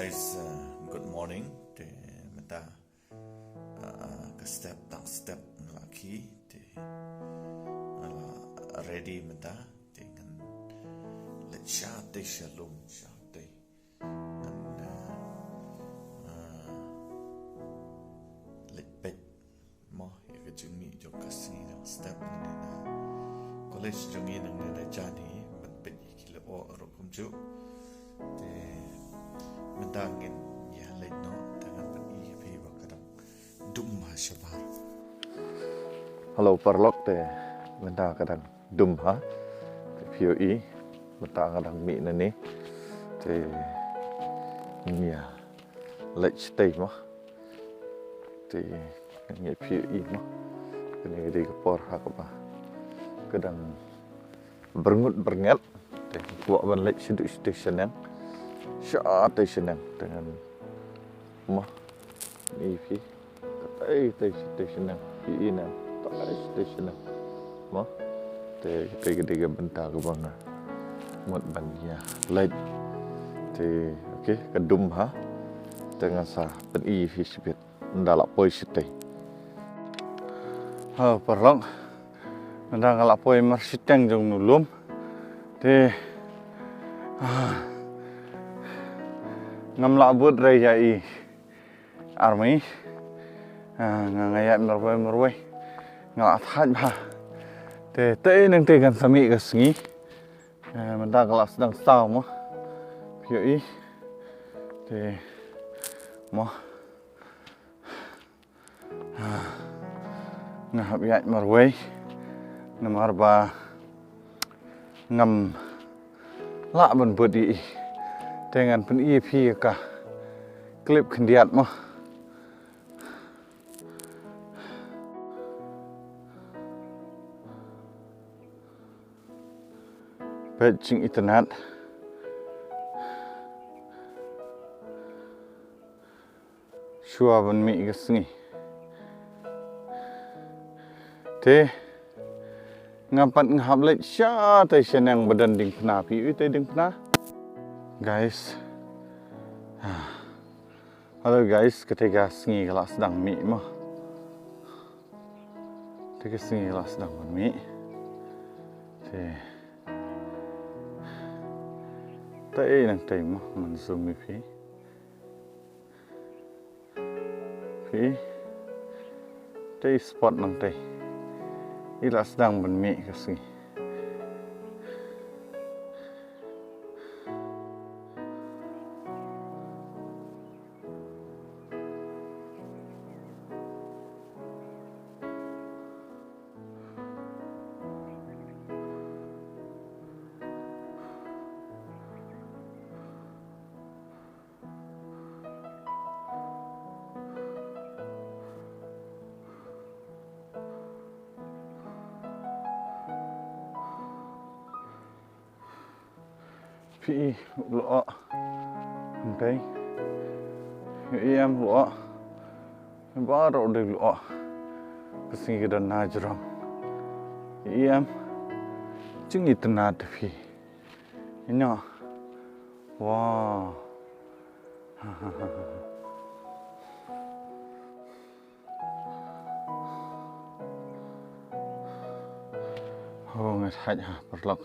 guys, good morning. Te mata ke step laki te ready mata dengan let shate shalom shate and let bet mo ke jungi jo kasi step ni na college jungi nang na jani man bet kilo ro kumju te mendangin ya leno dengan peni pe bakadang dum shabar halo parlok te menda kadang dum ha te BHOI menta kadang mi na ni te mia lech stay mah te ngi BHOI mah kene di kepor ha ka ba kadang bernget te buat ban lech station yang station dengan mah ni pi station yang ini station mah te kita bentar ke bang mot ban ya light te okey kedum ha dengan sah pen i fi sibit ndalak poi sitai ha perlong ndang ngalak poi mar siteng jong nulum te ngam labut raya i army ngayat merwai ngalak hat ba te nang te kan sami ka sngi menda kelas sedang stau mah BHOI te mah ngahap yat merwai namar ba ngam lak ban budi dengan pen EP ka klip kendiat mah patching internet shua ban mi ka sngi te ngapat ngahap lek sya tai senang badan ding pna pi te ding pna guys halo guys ketika sngi kalau sedang mi mah ketika sngi kalau sedang mi te tai nang tai mah man zoom mi pi tai spot nang tai ila sedang ban mi ka sngi pi lo okay em lo baru de lo kesini kita najram em cing itu nat pi ini wah oh nggak saja perlok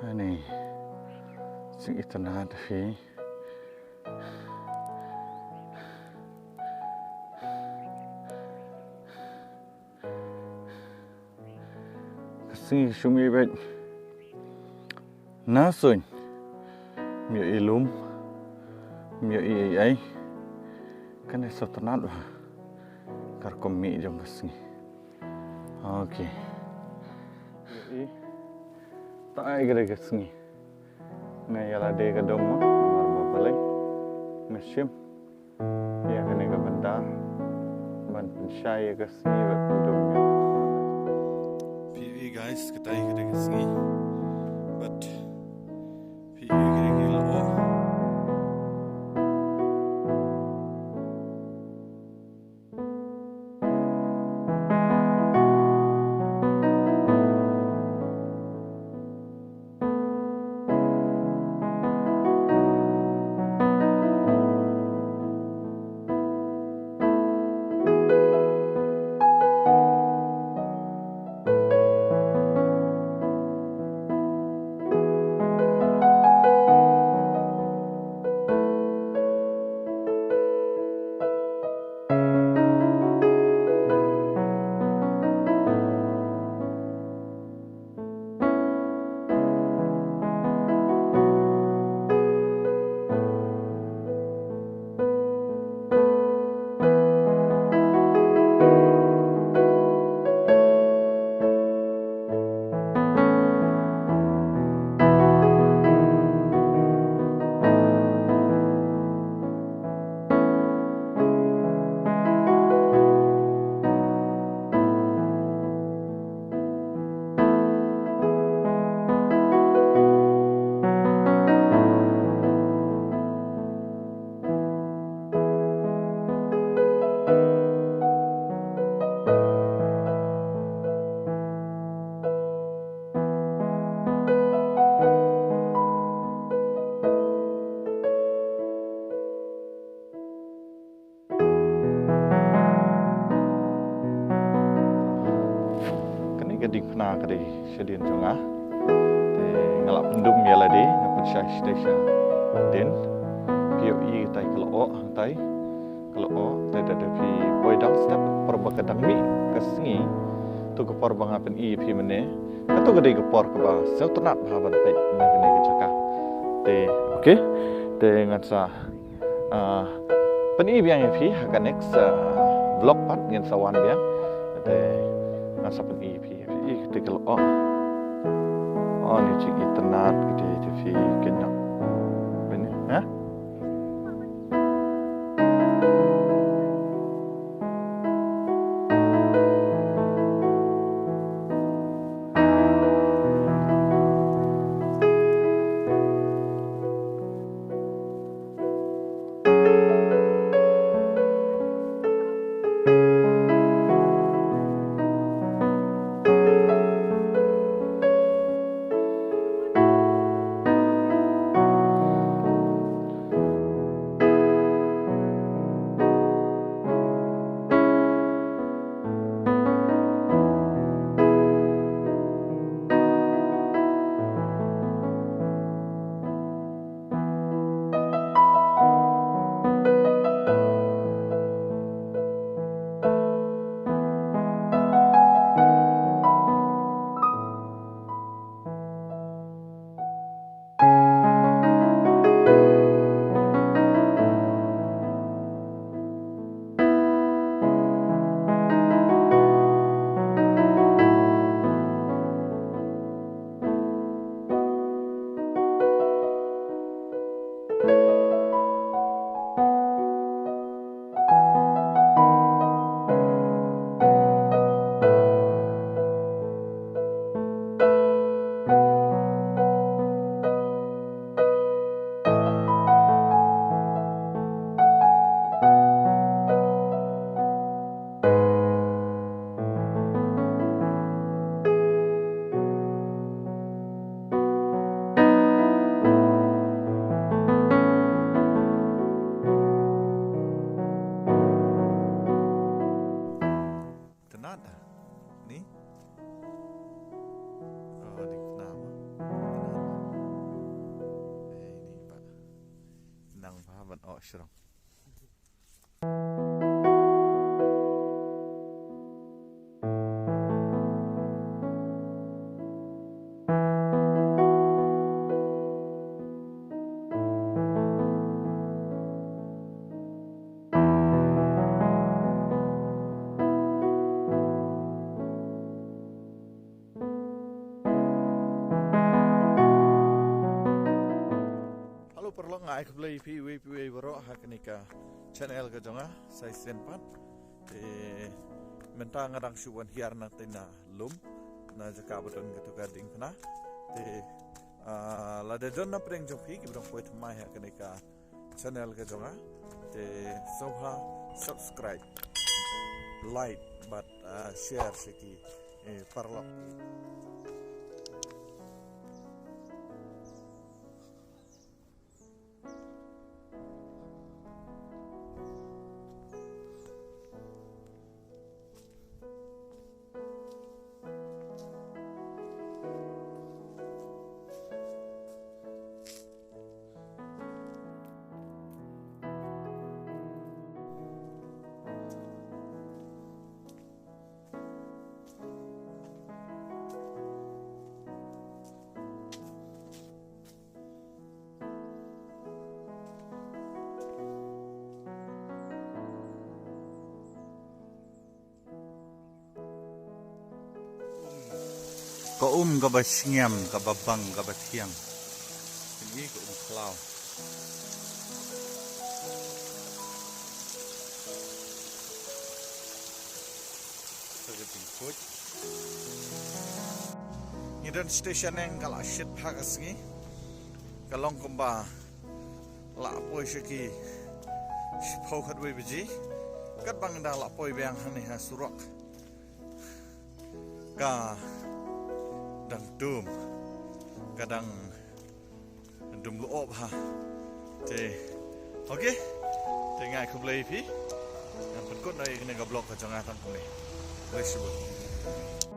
ini sing itu nat pi sing sumi bet nasun mi ilum mi ai kan sotonat ba kar komi jom sing okay tai gere sing ngayala de ka dom mar ba palai ngashim ya kan ga benda ban pensyai ka sing ba dom PV guys kita ke sini but PV kira lo kadi sedin jonga te ngalap pendum ya ladi dapat syah station den BHOI tai kalau hang tai kalau tai ada pi boy down step perbakadang mi kesengi tu ke por bang apen i pi mene katu gede ke por ke ba seu tenat bahaban pe ngene ke Jaka te okey te ngatsa pen i biang pi akan next vlog pat ngen sawan biang te ngatsa pen i pi te kalau ni cik tenat gede TV kenyak bene ha ni di kenapa ini pak nang bahaban syurang perlu ngai keblai pi bro haknika channel ke jonga sai senpat menta ngadang suwan hiar na tina lum na Jaka beton gitu gading kena la de don na preng jopi ki brong poi Thymmai haknika channel ke jonga soha subscribe like but share seki parlok ko ka ba singam ka ba bang ka ba thiang ini ko klau sageting kut ni dan station yang kala shit hagas ni kalong kumba la poi shiki phau khat we biji kat bang da la poi bang hani ha surak ka dang dum kadang dum lo op ha te okey tengai kublai pi yang penkut nai kena gablok ka jangan tang ni. Let's go.